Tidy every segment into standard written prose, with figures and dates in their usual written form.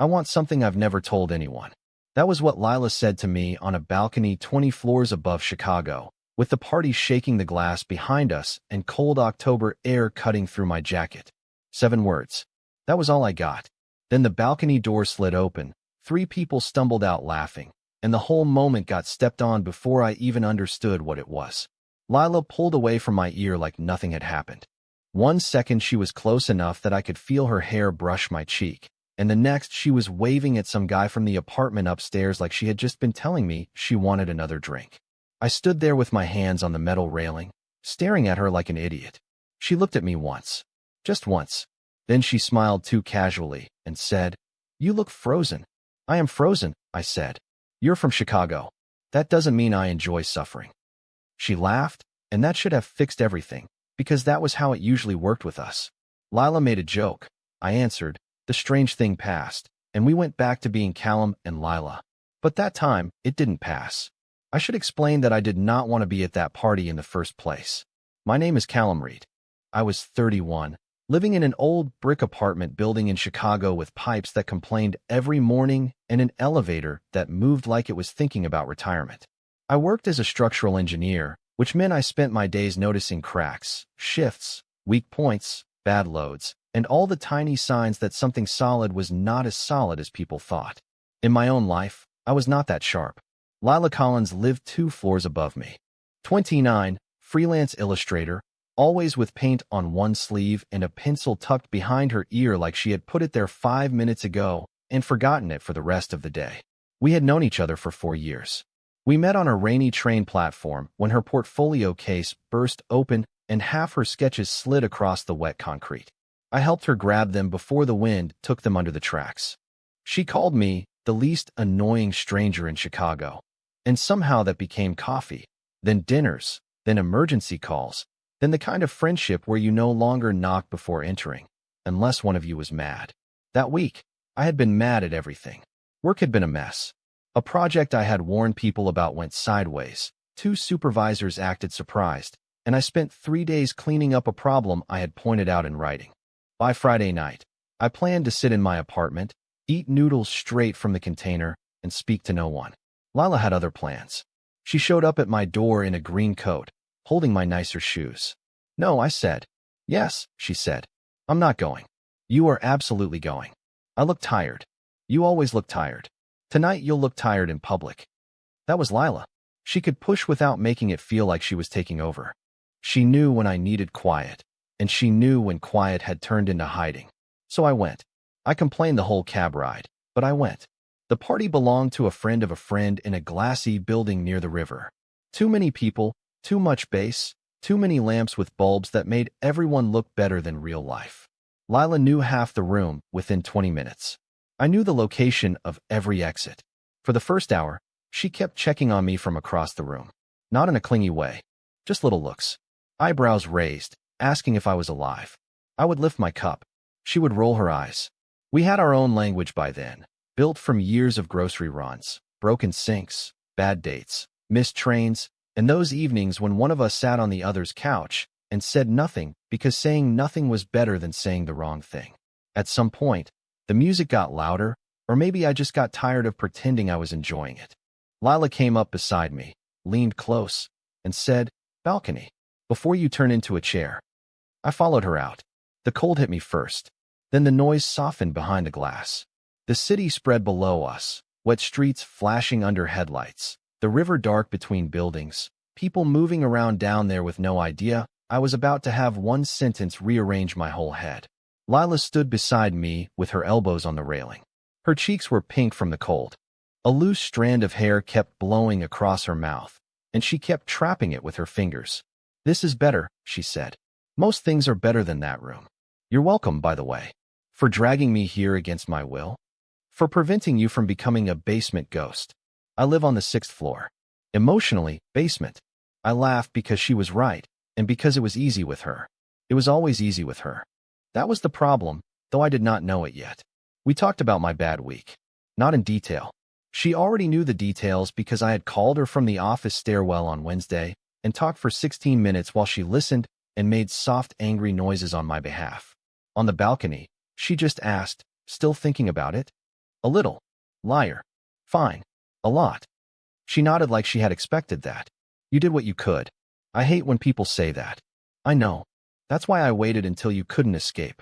I want something I've never told anyone. That was what Lila said to me on a balcony 20 floors above Chicago, with the party shaking the glass behind us and cold October air cutting through my jacket. 7 words. That was all I got. Then the balcony door slid open, 3 people stumbled out laughing, and the whole moment got stepped on before I even understood what it was. Lila pulled away from my ear like nothing had happened. 1 second she was close enough that I could feel her hair brush my cheek, and the next she was waving at some guy from the apartment upstairs like she had just been telling me she wanted another drink. I stood there with my hands on the metal railing, staring at her like an idiot. She looked at me once. Just once. Then she smiled too casually and said, "You look frozen." "I am frozen," I said. "You're from Chicago. That doesn't mean I enjoy suffering." She laughed, and that should have fixed everything, because that was how it usually worked with us. Lila made a joke. I answered. The strange thing passed, and we went back to being Callum and Lila. But that time, it didn't pass. I should explain that I did not want to be at that party in the first place. My name is Callum Reed. I was 31, living in an old brick apartment building in Chicago with pipes that complained every morning and an elevator that moved like it was thinking about retirement. I worked as a structural engineer, which meant I spent my days noticing cracks, shifts, weak points, bad loads, and all the tiny signs that something solid was not as solid as people thought. In my own life, I was not that sharp. Lila Collins lived 2 floors above me. 29, freelance illustrator, always with paint on one sleeve and a pencil tucked behind her ear like she had put it there 5 minutes ago and forgotten it for the rest of the day. We had known each other for 4 years. We met on a rainy train platform when her portfolio case burst open and half her sketches slid across the wet concrete. I helped her grab them before the wind took them under the tracks. She called me the least annoying stranger in Chicago. And somehow that became coffee, then dinners, then emergency calls, then the kind of friendship where you no longer knock before entering, unless one of you was mad. That week, I had been mad at everything. Work had been a mess. A project I had warned people about went sideways. 2 supervisors acted surprised, and I spent 3 days cleaning up a problem I had pointed out in writing. By Friday night, I planned to sit in my apartment, eat noodles straight from the container, and speak to no one. Lila had other plans. She showed up at my door in a green coat, holding my nicer shoes. "No," I said. "Yes," she said. "I'm not going." "You are absolutely going." I looked tired. "You always look tired. Tonight you'll look tired in public." That was Lila. She could push without making it feel like she was taking over. She knew when I needed quiet, and she knew when quiet had turned into hiding. So I went. I complained the whole cab ride, but I went. The party belonged to a friend of a friend in a glassy building near the river. Too many people, too much bass, too many lamps with bulbs that made everyone look better than real life. Lila knew half the room within 20 minutes. I knew the location of every exit. For the first hour, she kept checking on me from across the room. Not in a clingy way, just little looks. Eyebrows raised, asking if I was alive. I would lift my cup. She would roll her eyes. We had our own language by then, built from years of grocery runs, broken sinks, bad dates, missed trains, and those evenings when one of us sat on the other's couch and said nothing because saying nothing was better than saying the wrong thing. At some point, the music got louder, or maybe I just got tired of pretending I was enjoying it. Lila came up beside me, leaned close, and said, "Balcony, before you turn into a chair." I followed her out. The cold hit me first. Then the noise softened behind the glass. The city spread below us, wet streets flashing under headlights, the river dark between buildings, people moving around down there with no idea. I was about to have one sentence rearrange my whole head. Lila stood beside me with her elbows on the railing. Her cheeks were pink from the cold. A loose strand of hair kept blowing across her mouth, and she kept trapping it with her fingers. "This is better," she said. "Most things are better than that room. You're welcome, by the way. For dragging me here against my will. For preventing you from becoming a basement ghost. I live on the 6th floor. Emotionally, basement." I laughed because she was right, and because it was easy with her. It was always easy with her. That was the problem, though I did not know it yet. We talked about my bad week. Not in detail. She already knew the details because I had called her from the office stairwell on Wednesday and talked for 16 minutes while she listened and made soft, angry noises on my behalf. On the balcony, she just asked, "Still thinking about it?" A little. Liar. Fine. A lot. She nodded like she had expected that. You did what you could. I hate when people say that. I know. That's why I waited until you couldn't escape.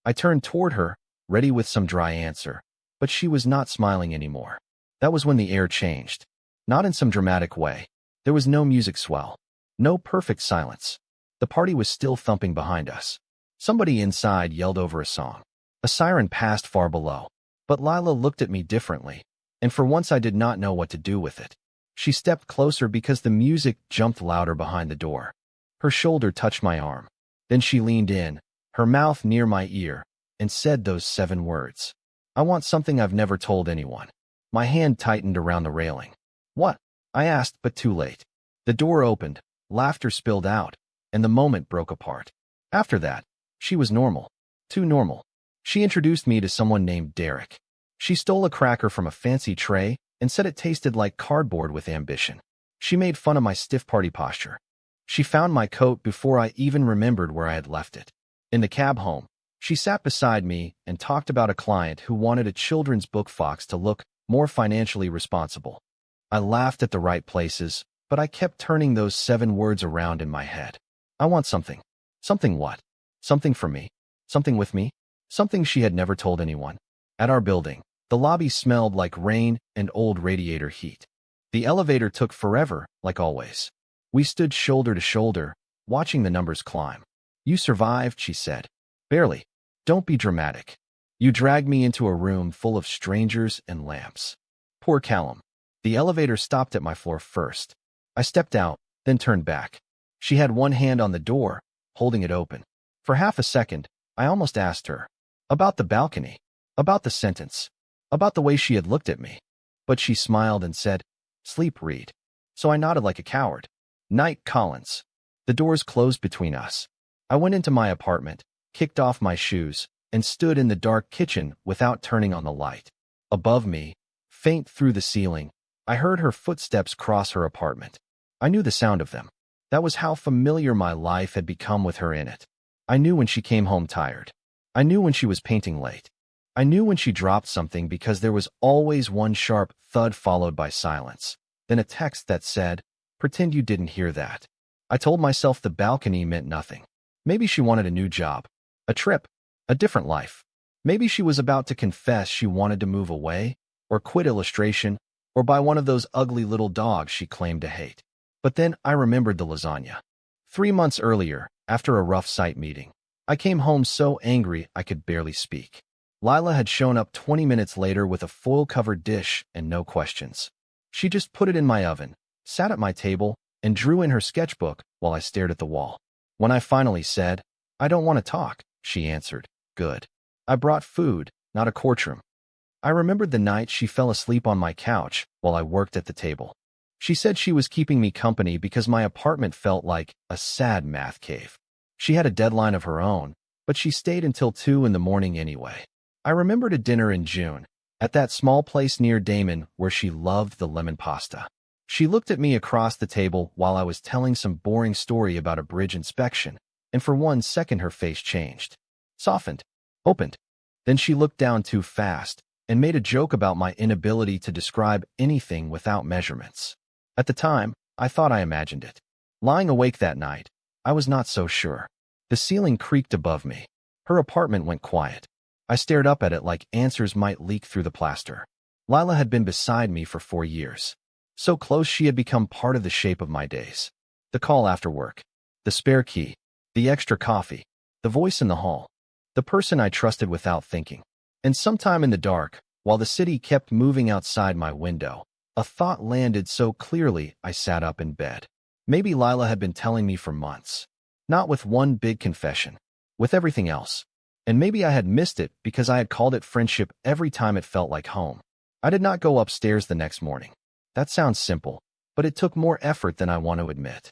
I turned toward her, ready with some dry answer, but she was not smiling anymore. That was when the air changed. Not in some dramatic way. There was no music swell. No perfect silence. The party was still thumping behind us. Somebody inside yelled over a song. A siren passed far below. But Lila looked at me differently, and for once I did not know what to do with it. She stepped closer because the music jumped louder behind the door. Her shoulder touched my arm. Then she leaned in, her mouth near my ear, and said those 7 words. I want something I've never told anyone. My hand tightened around the railing. What? I asked, but too late. The door opened, laughter spilled out, and the moment broke apart. After that, she was normal. Too normal. She introduced me to someone named Derek. She stole a cracker from a fancy tray and said it tasted like cardboard with ambition. She made fun of my stiff party posture. She found my coat before I even remembered where I had left it. In the cab home, she sat beside me and talked about a client who wanted a children's book Fox to look more financially responsible. I laughed at the right places, but I kept turning those 7 words around in my head. I want something. Something what? Something for me. Something with me. Something she had never told anyone. At our building, the lobby smelled like rain and old radiator heat. The elevator took forever, like always. We stood shoulder to shoulder, watching the numbers climb. You survived, she said. Barely. Don't be dramatic. You dragged me into a room full of strangers and lamps. Poor Callum. The elevator stopped at my floor first. I stepped out, then turned back. She had one hand on the door, holding it open. For half a second, I almost asked her. About the balcony. About the sentence. About the way she had looked at me. But she smiled and said, Sleep, Reed. So I nodded like a coward. Night, Collins. The doors closed between us. I went into my apartment, kicked off my shoes, and stood in the dark kitchen without turning on the light. Above me, faint through the ceiling, I heard her footsteps cross her apartment. I knew the sound of them. That was how familiar my life had become with her in it. I knew when she came home tired. I knew when she was painting late. I knew when she dropped something because there was always one sharp thud followed by silence. Then a text that said, Pretend you didn't hear that. I told myself the balcony meant nothing. Maybe she wanted a new job, a trip, a different life. Maybe she was about to confess she wanted to move away, or quit illustration, or buy one of those ugly little dogs she claimed to hate. But then I remembered the lasagna. 3 months earlier, after a rough site meeting, I came home so angry I could barely speak. Lila had shown up 20 minutes later with a foil-covered dish and no questions. She just put it in my oven, sat at my table, and drew in her sketchbook while I stared at the wall. When I finally said, I don't want to talk, she answered, Good. I brought food, not a courtroom. I remembered the night she fell asleep on my couch while I worked at the table. She said she was keeping me company because my apartment felt like a sad math cave. She had a deadline of her own, but she stayed until 2 in the morning anyway. I remembered a dinner in June, at that small place near Damon where she loved the lemon pasta. She looked at me across the table while I was telling some boring story about a bridge inspection, and for 1 second her face changed. Softened. Opened. Then she looked down too fast and made a joke about my inability to describe anything without measurements. At the time, I thought I imagined it. Lying awake that night, I was not so sure. The ceiling creaked above me. Her apartment went quiet. I stared up at it like answers might leak through the plaster. Lila had been beside me for 4 years. So close she had become part of the shape of my days. The call after work. The spare key. The extra coffee. The voice in the hall. The person I trusted without thinking. And sometime in the dark, while the city kept moving outside my window, a thought landed so clearly I sat up in bed. Maybe Lila had been telling me for months. Not with one big confession. With everything else. And maybe I had missed it because I had called it friendship every time it felt like home. I did not go upstairs the next morning. That sounds simple, but it took more effort than I want to admit.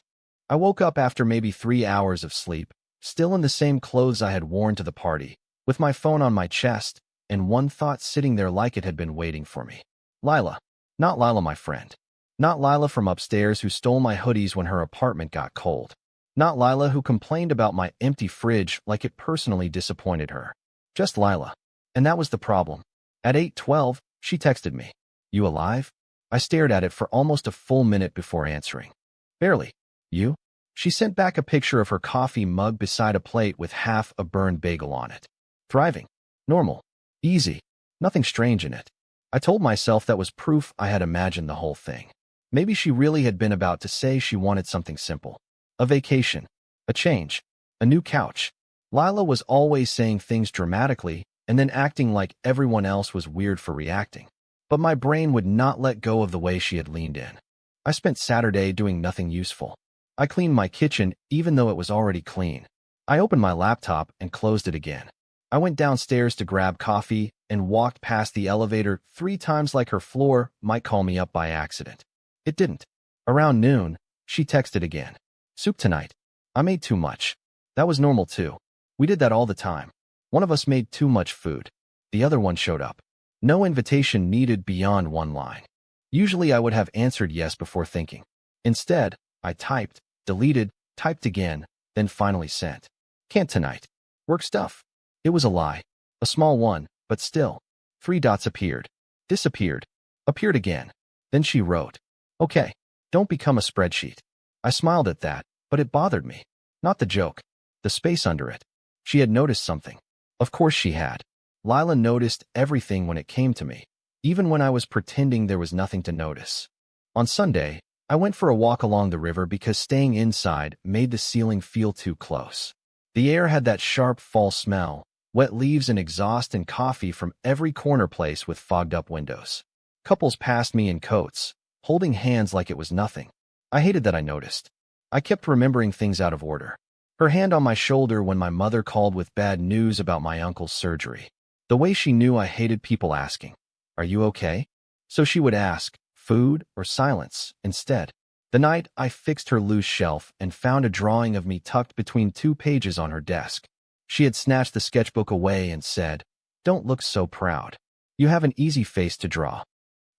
I woke up after maybe 3 hours of sleep, still in the same clothes I had worn to the party, with my phone on my chest, and one thought sitting there like it had been waiting for me. Lila. Not Lila, my friend. Not Lila from upstairs who stole my hoodies when her apartment got cold. Not Lila who complained about my empty fridge like it personally disappointed her. Just Lila. And that was the problem. At 8:12, she texted me. You alive? I stared at it for almost a full minute before answering. Barely. You? She sent back a picture of her coffee mug beside a plate with half a burned bagel on it. Thriving. Normal. Easy. Nothing strange in it. I told myself that was proof I had imagined the whole thing. Maybe she really had been about to say she wanted something simple. A vacation. A change. A new couch. Lila was always saying things dramatically and then acting like everyone else was weird for reacting. But my brain would not let go of the way she had leaned in. I spent Saturday doing nothing useful. I cleaned my kitchen even though it was already clean. I opened my laptop and closed it again. I went downstairs to grab coffee and walked past the elevator 3 times like her floor might call me up by accident. It didn't. Around noon, she texted again. Soup tonight. I made too much. That was normal too. We did that all the time. One of us made too much food. The other one showed up. No invitation needed beyond one line. Usually I would have answered yes before thinking. Instead, I typed, deleted, typed again, then finally sent. Can't tonight. Work stuff. It was a lie. A small one, but still. 3 dots appeared. Disappeared. Appeared again. Then she wrote. Okay. Don't become a spreadsheet. I smiled at that, but it bothered me. Not the joke. The space under it. She had noticed something. Of course she had. Lila noticed everything when it came to me, even when I was pretending there was nothing to notice. On Sunday, I went for a walk along the river because staying inside made the ceiling feel too close. The air had that sharp fall smell, wet leaves and exhaust and coffee from every corner place with fogged-up windows. Couples passed me in coats, holding hands like it was nothing. I hated that I noticed. I kept remembering things out of order. Her hand on my shoulder when my mother called with bad news about my uncle's surgery. The way she knew I hated people asking, "Are you okay?" So she would ask, food or silence, instead. The night I fixed her loose shelf and found a drawing of me tucked between 2 pages on her desk. She had snatched the sketchbook away and said, "Don't look so proud. You have an easy face to draw."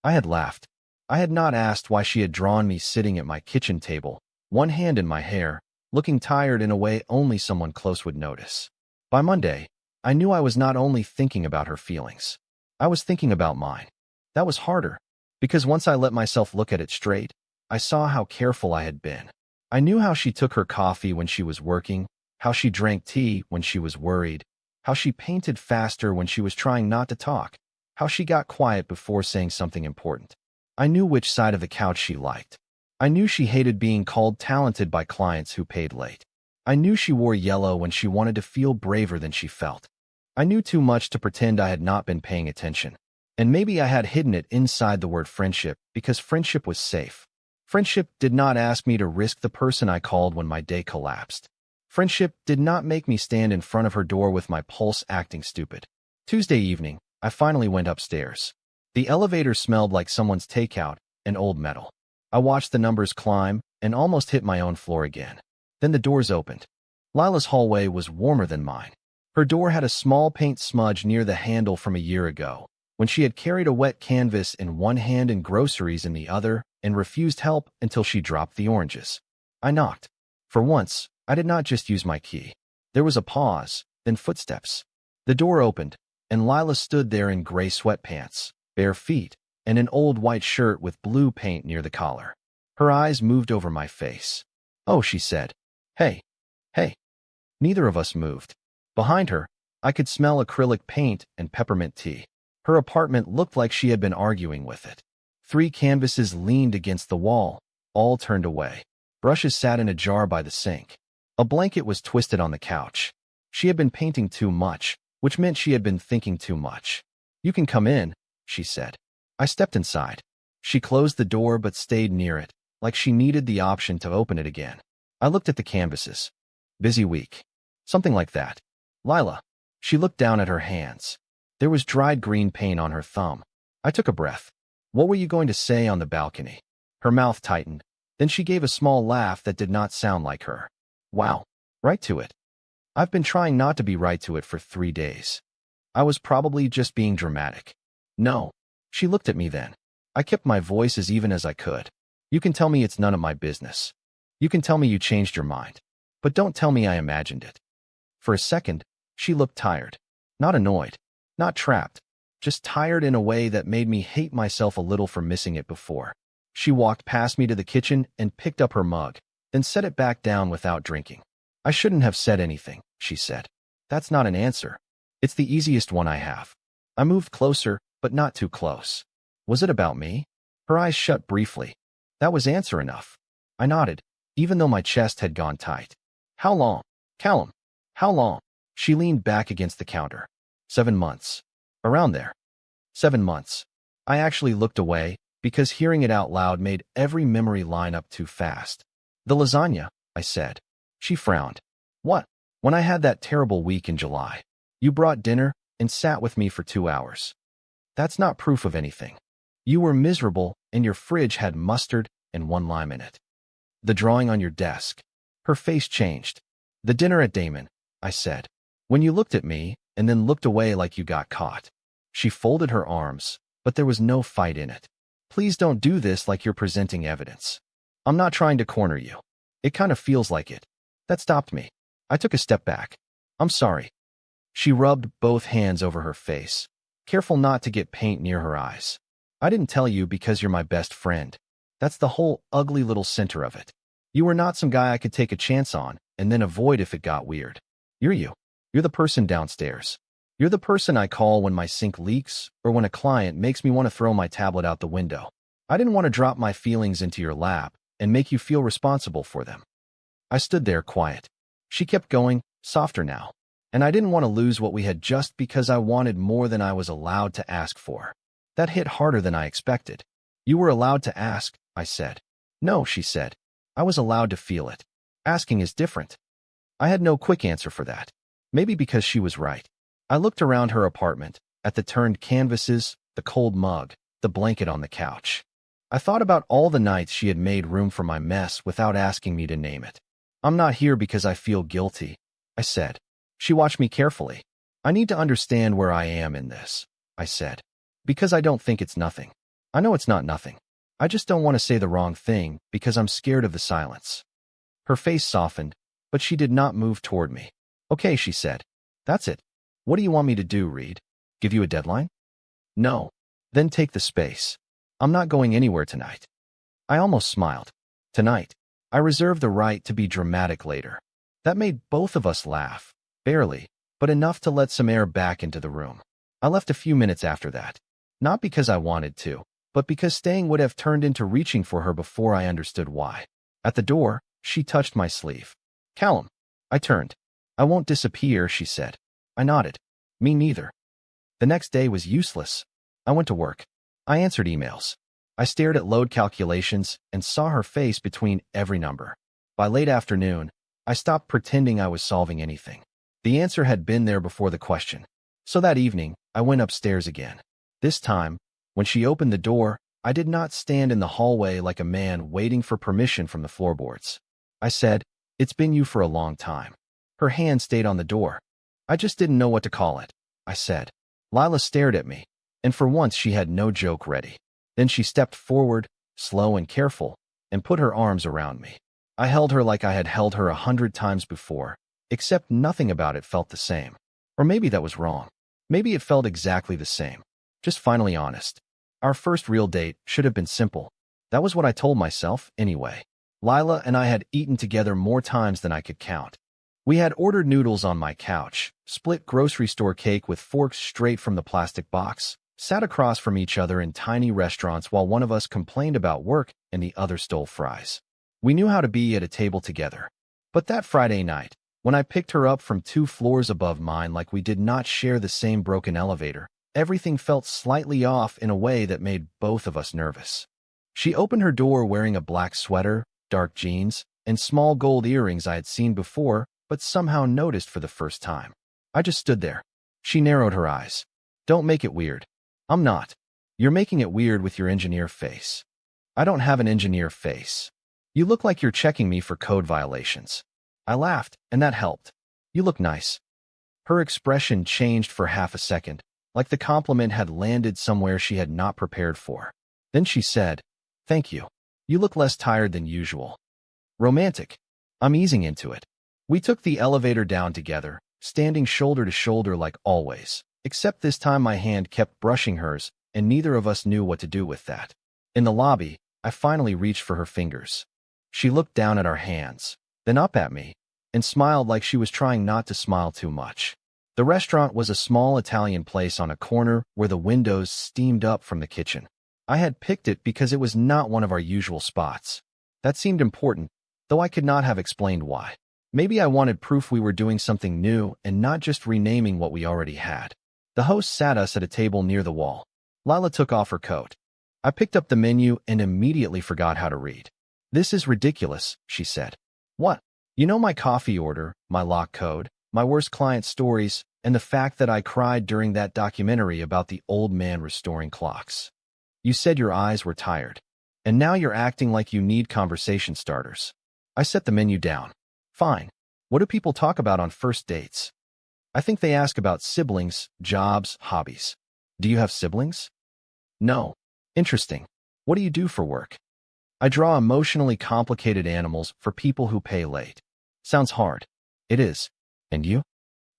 I had laughed. I had not asked why she had drawn me sitting at my kitchen table, one hand in my hair, looking tired in a way only someone close would notice. By Monday, I knew I was not only thinking about her feelings. I was thinking about mine. That was harder, because once I let myself look at it straight, I saw how careful I had been. I knew how she took her coffee when she was working, how she drank tea when she was worried, how she painted faster when she was trying not to talk, how she got quiet before saying something important. I knew which side of the couch she liked. I knew she hated being called talented by clients who paid late. I knew she wore yellow when she wanted to feel braver than she felt. I knew too much to pretend I had not been paying attention. And maybe I had hidden it inside the word friendship because friendship was safe. Friendship did not ask me to risk the person I called when my day collapsed. Friendship did not make me stand in front of her door with my pulse acting stupid. Tuesday evening, I finally went upstairs. The elevator smelled like someone's takeout and old metal. I watched the numbers climb and almost hit my own floor again. Then the doors opened. Lila's hallway was warmer than mine. Her door had a small paint smudge near the handle from a year ago, when she had carried a wet canvas in one hand and groceries in the other and refused help until she dropped the oranges. I knocked. For once, I did not just use my key. There was a pause, then footsteps. The door opened, and Lila stood there in gray sweatpants, bare feet, and an old white shirt with blue paint near the collar. Her eyes moved over my face. "Oh," she said. "Hey. Hey." Neither of us moved. Behind her, I could smell acrylic paint and peppermint tea. Her apartment looked like she had been arguing with it. 3 canvases leaned against the wall, all turned away. Brushes sat in a jar by the sink. A blanket was twisted on the couch. She had been painting too much, which meant she had been thinking too much. "You can come in," she said. I stepped inside. She closed the door but stayed near it, like she needed the option to open it again. I looked at the canvases. "Busy week." Something like that. "Lila." She looked down at her hands. There was dried green paint on her thumb. I took a breath. "What were you going to say on the balcony?" Her mouth tightened. Then she gave a small laugh that did not sound like her. "Wow. Right to it." I've been trying not to be right to it for 3 days. I was probably just being dramatic. "No." She looked at me then. I kept my voice as even as I could. "You can tell me it's none of my business. You can tell me you changed your mind. But don't tell me I imagined it." For a second, she looked tired. Not annoyed. Not trapped. just tired in a way that made me hate myself a little for missing it before. She walked past me to the kitchen and picked up her mug, then set it back down without drinking. I shouldn't have said anything, she said. That's not an answer. It's the easiest one I have. I moved closer, but not too close. Was it about me? Her eyes shut briefly. That was answer enough. I nodded, even though my chest had gone tight. How long? Callum. How long? She leaned back against the counter. 7 months. Around there. 7 months. I actually looked away, because hearing it out loud made every memory line up too fast. The lasagna, I said. She frowned. What? When I had that terrible week in July. You brought dinner and sat with me for 2 hours. That's not proof of anything. You were miserable, and your fridge had mustard and 1 lime in it. The drawing on your desk. Her face changed. The dinner at Damon, I said. When you looked at me, and then looked away like you got caught. She folded her arms, but there was no fight in it. Please don't do this like you're presenting evidence. I'm not trying to corner you. It kind of feels like it. That stopped me. I took a step back. I'm sorry. She rubbed both hands over her face, careful not to get paint near her eyes. I didn't tell you because you're my best friend. That's the whole ugly little center of it. You were not some guy I could take a chance on and then avoid if it got weird. You're you. You're the person downstairs. You're the person I call when my sink leaks or when a client makes me want to throw my tablet out the window. I didn't want to drop my feelings into your lap and make you feel responsible for them. I stood there quiet. She kept going, softer now, and I didn't want to lose what we had just because I wanted more than I was allowed to ask for. That hit harder than I expected. You were allowed to ask, I said. No, she said. I was allowed to feel it. Asking is different. I had no quick answer for that. Maybe because she was right. I looked around her apartment, at the turned canvases, the cold mug, the blanket on the couch. I thought about all the nights she had made room for my mess without asking me to name it. I'm not here because I feel guilty, I said. She watched me carefully. I need to understand where I am in this, I said. Because I don't think it's nothing. I know it's not nothing. I just don't want to say the wrong thing because I'm scared of the silence. Her face softened, but she did not move toward me. Okay, she said. That's it. What do you want me to do, Reed? Give you a deadline? No. Then take the space. I'm not going anywhere tonight. I almost smiled. Tonight. I reserve the right to be dramatic later. That made both of us laugh. Barely, but enough to let some air back into the room. I left a few minutes after that. Not because I wanted to, but because staying would have turned into reaching for her before I understood why. At the door, she touched my sleeve. Callum. I turned. I won't disappear, she said. I nodded. Me neither. The next day was useless. I went to work. I answered emails. I stared at load calculations and saw her face between every number. By late afternoon, I stopped pretending I was solving anything. The answer had been there before the question. So that evening, I went upstairs again. This time, when she opened the door, I did not stand in the hallway like a man waiting for permission from the floorboards. I said, "It's been you for a long time." Her hand stayed on the door. I just didn't know what to call it, I said. Lila stared at me, and for once she had no joke ready. Then she stepped forward, slow and careful, and put her arms around me. I held her like I had held her 100 times before, except nothing about it felt the same. Or maybe that was wrong. Maybe it felt exactly the same. Just finally honest. Our first real date should have been simple. That was what I told myself, anyway. Lila and I had eaten together more times than I could count. We had ordered noodles on my couch, split grocery store cake with forks straight from the plastic box, sat across from each other in tiny restaurants while one of us complained about work and the other stole fries. We knew how to be at a table together. But that Friday night, when I picked her up from 2 floors above mine like we did not share the same broken elevator, everything felt slightly off in a way that made both of us nervous. She opened her door wearing a black sweater, dark jeans, and small gold earrings I had seen before, but somehow noticed for the first time. I just stood there. She narrowed her eyes. Don't make it weird. I'm not. You're making it weird with your engineer face. I don't have an engineer face. You look like you're checking me for code violations. I laughed, and that helped. You look nice. Her expression changed for half a second, like the compliment had landed somewhere she had not prepared for. Then she said, "Thank you. You look less tired than usual." Romantic. I'm easing into it. We took the elevator down together, standing shoulder to shoulder like always. Except this time my hand kept brushing hers, and neither of us knew what to do with that. In the lobby, I finally reached for her fingers. She looked down at our hands, then up at me, and smiled like she was trying not to smile too much. The restaurant was a small Italian place on a corner where the windows steamed up from the kitchen. I had picked it because it was not one of our usual spots. That seemed important, though I could not have explained why. Maybe I wanted proof we were doing something new and not just renaming what we already had. The host sat us at a table near the wall. Lila took off her coat. I picked up the menu and immediately forgot how to read. "This is ridiculous," she said. "What?" "You know my coffee order, my lock code, my worst client stories, and the fact that I cried during that documentary about the old man restoring clocks. You said your eyes were tired. And now you're acting like you need conversation starters." I set the menu down. "Fine. What do people talk about on first dates?" "I think they ask about siblings, jobs, hobbies." "Do you have siblings?" "No." "Interesting. What do you do for work?" "I draw emotionally complicated animals for people who pay late." "Sounds hard." "It is. And you?"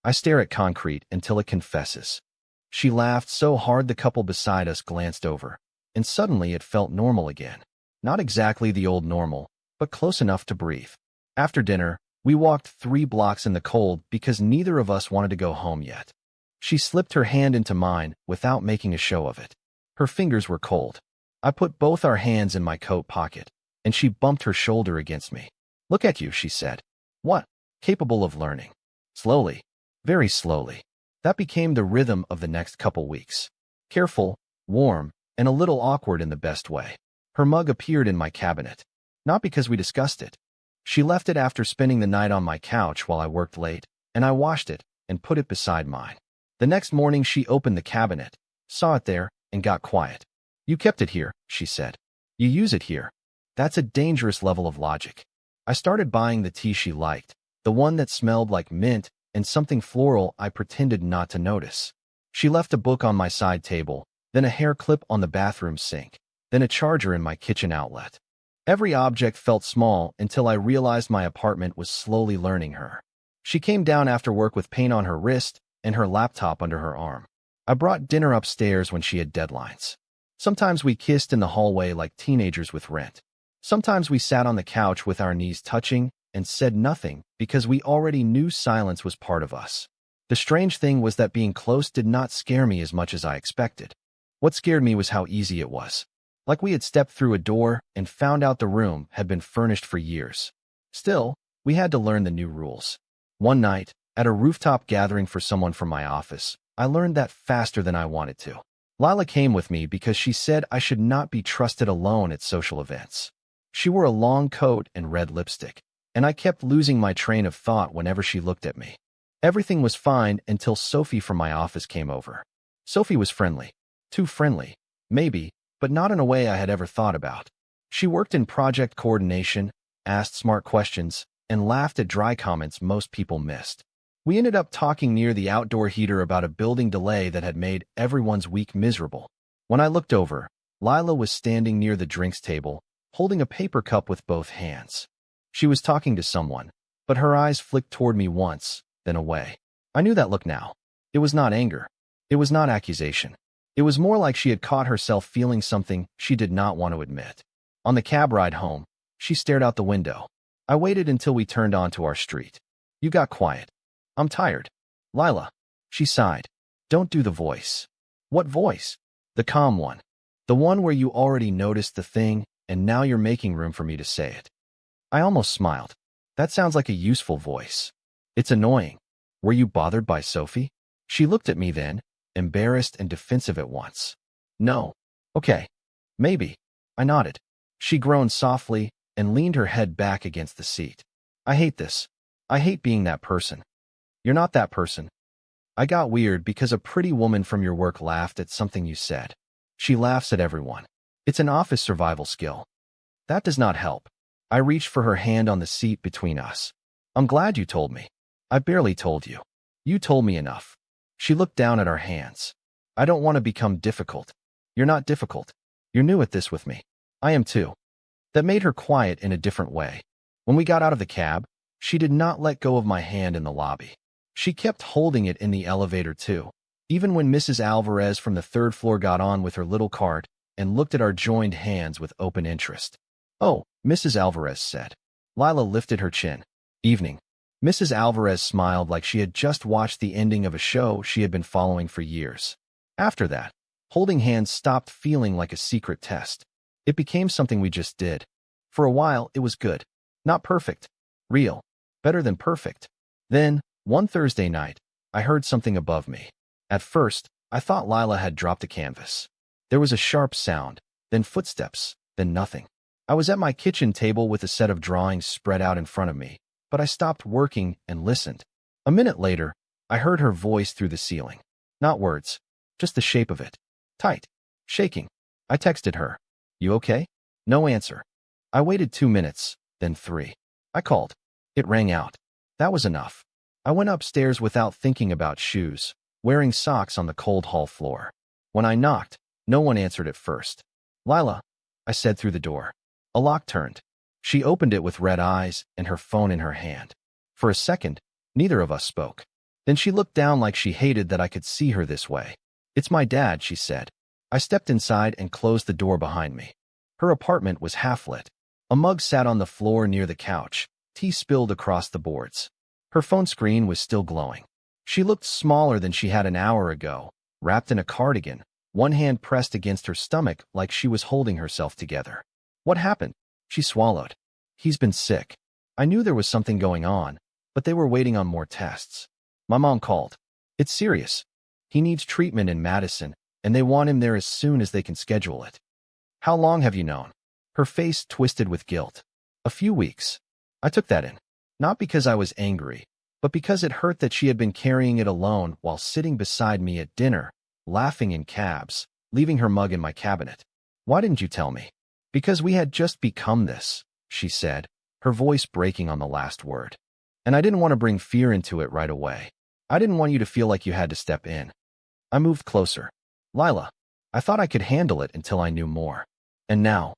"I stare at concrete until it confesses." She laughed so hard the couple beside us glanced over, and suddenly it felt normal again. Not exactly the old normal, but close enough to breathe. After dinner, we walked 3 blocks in the cold because neither of us wanted to go home yet. She slipped her hand into mine without making a show of it. Her fingers were cold. I put both our hands in my coat pocket, and she bumped her shoulder against me. "Look at you," she said. "What?" "Capable of learning." Slowly, very slowly. That became the rhythm of the next couple weeks. Careful, warm, and a little awkward in the best way. Her mug appeared in my cabinet. Not because we discussed it. She left it after spending the night on my couch while I worked late, and I washed it and put it beside mine. The next morning she opened the cabinet, saw it there, and got quiet. "You kept it here," she said. "You use it here." That's a dangerous level of logic. I started buying the tea she liked, the one that smelled like mint and something floral I pretended not to notice. She left a book on my side table, then a hair clip on the bathroom sink, then a charger in my kitchen outlet. Every object felt small until I realized my apartment was slowly learning her. She came down after work with pain on her wrist and her laptop under her arm. I brought dinner upstairs when she had deadlines. Sometimes we kissed in the hallway like teenagers with rent. Sometimes we sat on the couch with our knees touching and said nothing because we already knew silence was part of us. The strange thing was that being close did not scare me as much as I expected. What scared me was how easy it was. Like we had stepped through a door and found out the room had been furnished for years. Still, we had to learn the new rules. One night, at a rooftop gathering for someone from my office, I learned that faster than I wanted to. Lila came with me because she said I should not be trusted alone at social events. She wore a long coat and red lipstick, and I kept losing my train of thought whenever she looked at me. Everything was fine until Sophie from my office came over. Sophie was friendly. Too friendly, maybe, but not in a way I had ever thought about. She worked in project coordination, asked smart questions, and laughed at dry comments most people missed. We ended up talking near the outdoor heater about a building delay that had made everyone's week miserable. When I looked over, Lila was standing near the drinks table, holding a paper cup with both hands. She was talking to someone, but her eyes flicked toward me once, then away. I knew that look now. It was not anger. It was not accusation. It was more like she had caught herself feeling something she did not want to admit. On the cab ride home, she stared out the window. I waited until we turned onto our street. "You got quiet." "I'm tired." "Lila." She sighed. "Don't do the voice." "What voice?" "The calm one. The one where you already noticed the thing, and now you're making room for me to say it." I almost smiled. That sounds like a useful voice. "It's annoying." "Were you bothered by Sophie?" She looked at me then, embarrassed and defensive at once. "No." "Okay. Maybe." I nodded. She groaned softly and leaned her head back against the seat. "I hate this. I hate being that person." "You're not that person." I got weird because a pretty woman from your work laughed at something you said. She laughs at everyone. It's an office survival skill. That does not help. I reached for her hand on the seat between us. "I'm glad you told me." "I barely told you." "You told me enough." She looked down at our hands. "I don't want to become difficult." "You're not difficult. You're new at this with me." "I am too." That made her quiet in a different way. When we got out of the cab, she did not let go of my hand in the lobby. She kept holding it in the elevator too. Even when Mrs. Alvarez from the third floor got on with her little cart and looked at our joined hands with open interest. "Oh," Mrs. Alvarez said. Lila lifted her chin. "Evening." Mrs. Alvarez smiled like she had just watched the ending of a show she had been following for years. After that, holding hands stopped feeling like a secret test. It became something we just did. For a while, it was good. Not perfect. Real. Better than perfect. Then, one Thursday night, I heard something above me. At first, I thought Lila had dropped a canvas. There was a sharp sound, then footsteps, then nothing. I was at my kitchen table with a set of drawings spread out in front of me, but I stopped working and listened. A minute later, I heard her voice through the ceiling. Not words, just the shape of it. Tight. Shaking. I texted her. "You okay?" No answer. I waited 2 minutes, then 3. I called. It rang out. That was enough. I went upstairs without thinking about shoes, wearing socks on the cold hall floor. When I knocked, no one answered at first. "Lila," I said through the door. A lock turned. She opened it with red eyes and her phone in her hand. For a second, neither of us spoke. Then she looked down like she hated that I could see her this way. "It's my dad," she said. I stepped inside and closed the door behind me. Her apartment was half-lit. A mug sat on the floor near the couch, tea spilled across the boards. Her phone screen was still glowing. She looked smaller than she had an hour ago, wrapped in a cardigan, one hand pressed against her stomach like she was holding herself together. "What happened?" She swallowed. "He's been sick." I knew there was something going on, but they were waiting on more tests. My mom called. "It's serious. He needs treatment in Madison, and they want him there as soon as they can schedule it." "How long have you known?" Her face twisted with guilt. "A few weeks." I took that in. Not because I was angry, but because it hurt that she had been carrying it alone while sitting beside me at dinner, laughing in cabs, leaving her mug in my cabinet. "Why didn't you tell me?" "Because we had just become this," she said, her voice breaking on the last word. "And I didn't want to bring fear into it right away. I didn't want you to feel like you had to step in." I moved closer. "Lila, I thought I could handle it until I knew more. And now,"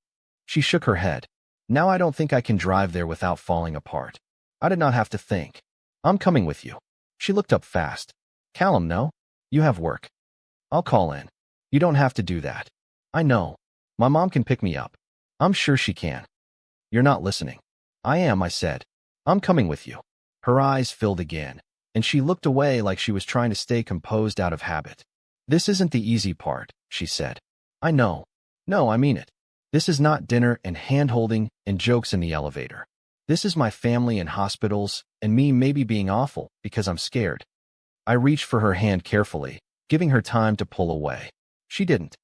she shook her head, "now I don't think I can drive there without falling apart." I did not have to think. "I'm coming with you." She looked up fast. "Callum, no? You have work." "I'll call in." "You don't have to do that." "I know. My mom can pick me up." "I'm sure she can." "You're not listening." "I am," I said. "I'm coming with you." Her eyes filled again, and she looked away like she was trying to stay composed out of habit. "This isn't the easy part," she said. "I know. No, I mean it. This is not dinner and hand-holding and jokes in the elevator. This is my family and hospitals and me maybe being awful because I'm scared." I reached for her hand carefully, giving her time to pull away. She didn't.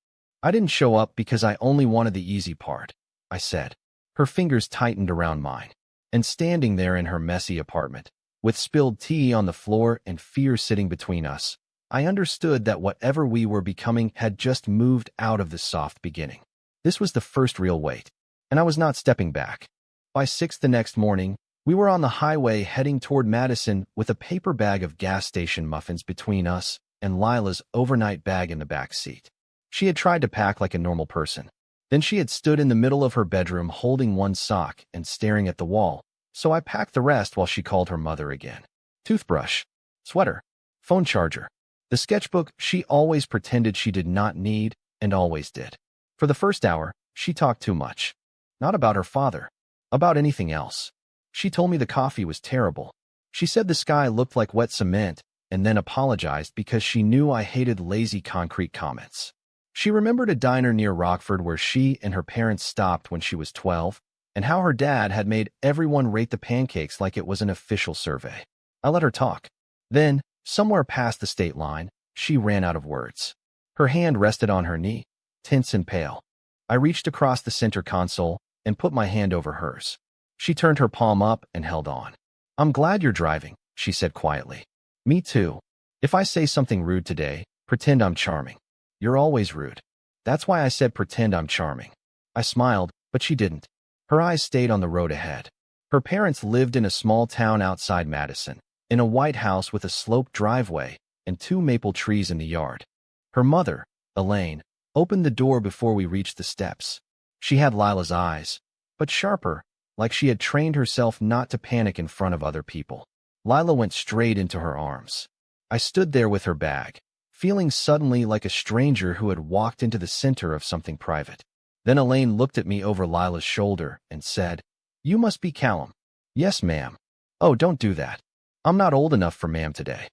"I didn't show up because I only wanted the easy part," I said. Her fingers tightened around mine. And standing there in her messy apartment, with spilled tea on the floor and fear sitting between us, I understood that whatever we were becoming had just moved out of the soft beginning. This was the first real weight, and I was not stepping back. By 6 the next morning, we were on the highway heading toward Madison with a paper bag of gas station muffins between us and Lila's overnight bag in the back seat. She had tried to pack like a normal person. Then she had stood in the middle of her bedroom holding one sock and staring at the wall, so I packed the rest while she called her mother again. Toothbrush, sweater, phone charger, the sketchbook she always pretended she did not need and always did. For the first hour, she talked too much. Not about her father, about anything else. She told me the coffee was terrible. She said the sky looked like wet cement and then apologized because she knew I hated lazy concrete comments. She remembered a diner near Rockford where she and her parents stopped when she was 12, and how her dad had made everyone rate the pancakes like it was an official survey. I let her talk. Then, somewhere past the state line, she ran out of words. Her hand rested on her knee, tense and pale. I reached across the center console and put my hand over hers. She turned her palm up and held on. "I'm glad you're driving," she said quietly. "Me too. If I say something rude today, pretend I'm charming. You're always rude." That's why I said pretend I'm charming. I smiled, but she didn't. Her eyes stayed on the road ahead. Her parents lived in a small town outside Madison, in a white house with a sloped driveway and 2 maple trees in the yard. Her mother, Elaine, opened the door before we reached the steps. She had Lila's eyes, but sharper, like she had trained herself not to panic in front of other people. Lila went straight into her arms. I stood there with her bag, feeling suddenly like a stranger who had walked into the center of something private. Then Elaine looked at me over Lila's shoulder and said, "You must be Callum." "Yes, ma'am." "Oh, don't do that. I'm not old enough for ma'am today."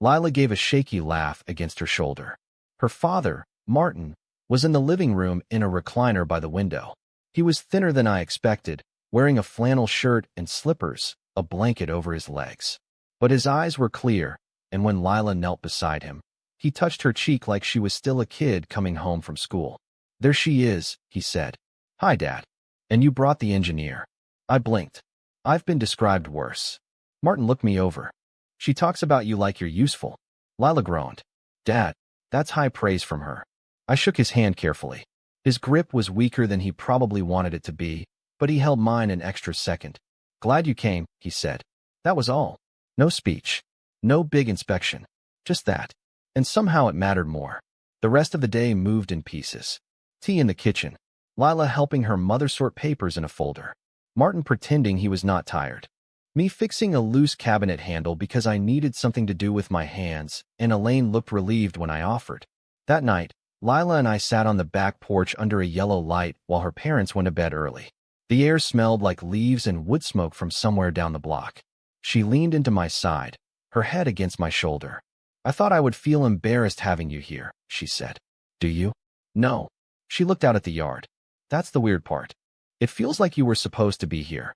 Lila gave a shaky laugh against her shoulder. Her father, Martin, was in the living room in a recliner by the window. He was thinner than I expected, wearing a flannel shirt and slippers, a blanket over his legs. But his eyes were clear, and when Lila knelt beside him, he touched her cheek like she was still a kid coming home from school. "There she is," he said. "Hi, Dad. And you brought the engineer." I blinked. "I've been described worse." Martin looked me over. "She talks about you like you're useful." Lila groaned. "Dad, that's high praise from her." I shook his hand carefully. His grip was weaker than he probably wanted it to be, but he held mine an extra second. "Glad you came," he said. That was all. No speech. No big inspection. Just that. And somehow it mattered more. The rest of the day moved in pieces. Tea in the kitchen. Lila helping her mother sort papers in a folder. Martin pretending he was not tired. Me fixing a loose cabinet handle because I needed something to do with my hands, and Elaine looked relieved when I offered. That night, Lila and I sat on the back porch under a yellow light while her parents went to bed early. The air smelled like leaves and wood smoke from somewhere down the block. She leaned into my side, her head against my shoulder. "I thought I would feel embarrassed having you here," she said. "Do you?" "No." She looked out at the yard. "That's the weird part. It feels like you were supposed to be here."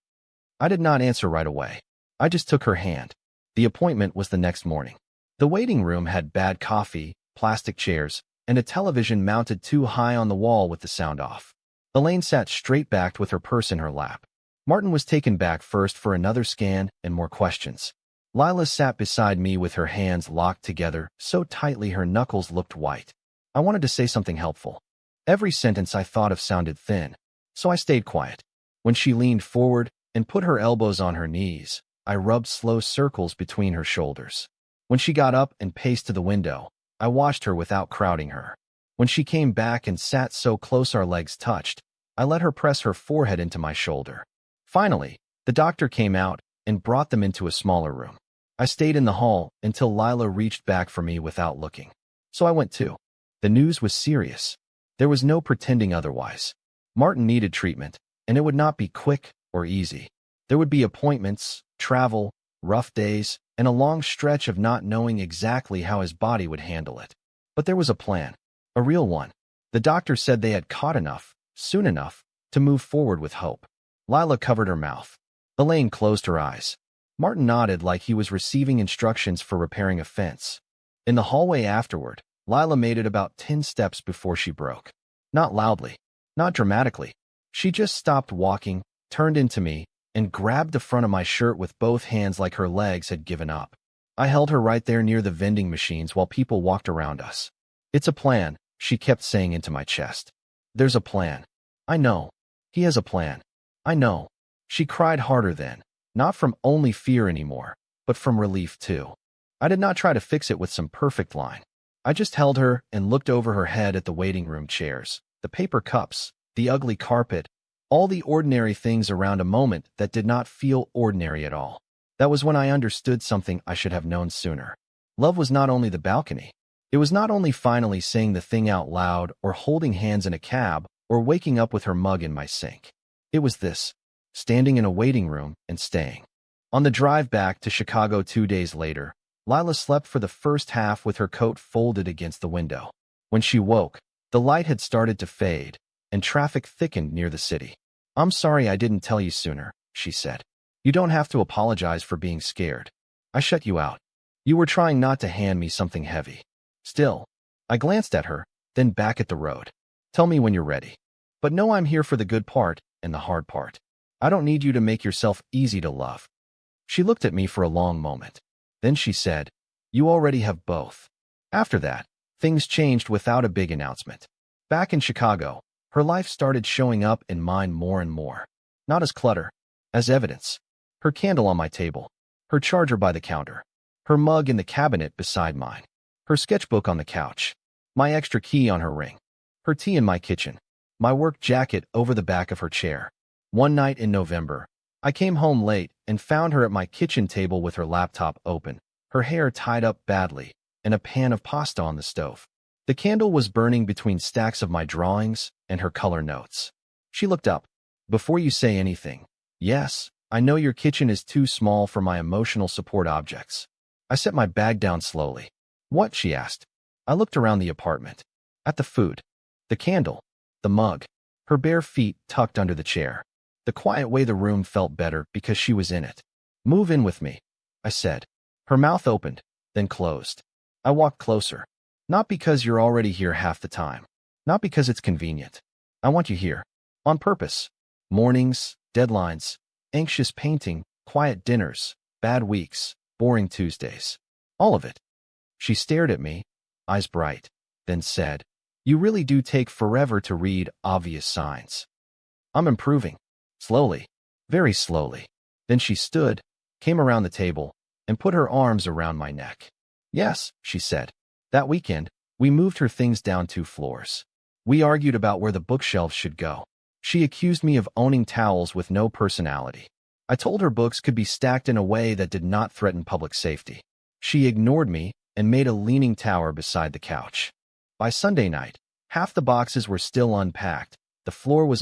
I did not answer right away. I just took her hand. The appointment was the next morning. The waiting room had bad coffee, plastic chairs, and a television mounted too high on the wall with the sound off. Elaine sat straight-backed with her purse in her lap. Martin was taken back first for another scan and more questions. Lila sat beside me with her hands locked together so tightly her knuckles looked white. I wanted to say something helpful. Every sentence I thought of sounded thin, so I stayed quiet. When she leaned forward and put her elbows on her knees, I rubbed slow circles between her shoulders. When she got up and paced to the window, I watched her without crowding her. When she came back and sat so close our legs touched, I let her press her forehead into my shoulder. Finally, the doctor came out and brought them into a smaller room. I stayed in the hall until Lila reached back for me without looking. So I went too. The news was serious. There was no pretending otherwise. Martin needed treatment, and it would not be quick or easy. There would be appointments, travel, rough days, and a long stretch of not knowing exactly how his body would handle it. But there was a plan, a real one. The doctor said they had caught enough, soon enough, to move forward with hope. Lila covered her mouth. Elaine closed her eyes. Martin nodded like he was receiving instructions for repairing a fence. In the hallway afterward, Lila made it about 10 steps before she broke. Not loudly, not dramatically. She just stopped walking, turned into me, and grabbed the front of my shirt with both hands like her legs had given up. I held her right there near the vending machines while people walked around us. "It's a plan," she kept saying into my chest. "There's a plan. I know. He has a plan. I know." She cried harder then, not from only fear anymore, but from relief too. I did not try to fix it with some perfect line. I just held her and looked over her head at the waiting room chairs, the paper cups, the ugly carpet, all the ordinary things around a moment that did not feel ordinary at all. That was when I understood something I should have known sooner. Love was not only the balcony. It was not only finally saying the thing out loud or holding hands in a cab or waking up with her mug in my sink. It was this, standing in a waiting room and staying. On the drive back to Chicago 2 days later, Lila slept for the first half with her coat folded against the window. When she woke, the light had started to fade, and traffic thickened near the city. "I'm sorry I didn't tell you sooner," she said. "You don't have to apologize for being scared. I shut you out. You were trying not to hand me something heavy." Still, I glanced at her, then back at the road. "Tell me when you're ready. But know I'm here for the good part and the hard part. I don't need you to make yourself easy to love." She looked at me for a long moment. Then she said, "You already have both." After that, things changed without a big announcement. Back in Chicago, her life started showing up in mine more and more. Not as clutter, as evidence. Her candle on my table, her charger by the counter, her mug in the cabinet beside mine, her sketchbook on the couch, my extra key on her ring, her tea in my kitchen, my work jacket over the back of her chair. One night in November, I came home late and found her at my kitchen table with her laptop open, her hair tied up badly, and a pan of pasta on the stove. The candle was burning between stacks of my drawings and her color notes. She looked up. Before you say anything, yes, I know your kitchen is too small for my emotional support objects. I set my bag down slowly. What? She asked. I looked around the apartment. At the food, the candle, the mug, her bare feet tucked under the chair. The quiet way the room felt better because she was in it. Move in with me, I said. Her mouth opened, then closed. I walked closer. Not because you're already here half the time. Not because it's convenient. I want you here. On purpose. Mornings, deadlines, anxious painting, quiet dinners, bad weeks, boring Tuesdays. All of it. She stared at me, eyes bright, then said, You really do take forever to read obvious signs. I'm improving. Slowly. Very slowly. Then she stood, came around the table, and put her arms around my neck. Yes, she said. That weekend, we moved her things down 2 floors. We argued about where the bookshelves should go. She accused me of owning towels with no personality. I told her books could be stacked in a way that did not threaten public safety. She ignored me and made a leaning tower beside the couch. By Sunday night, half the boxes were still unpacked. The floor was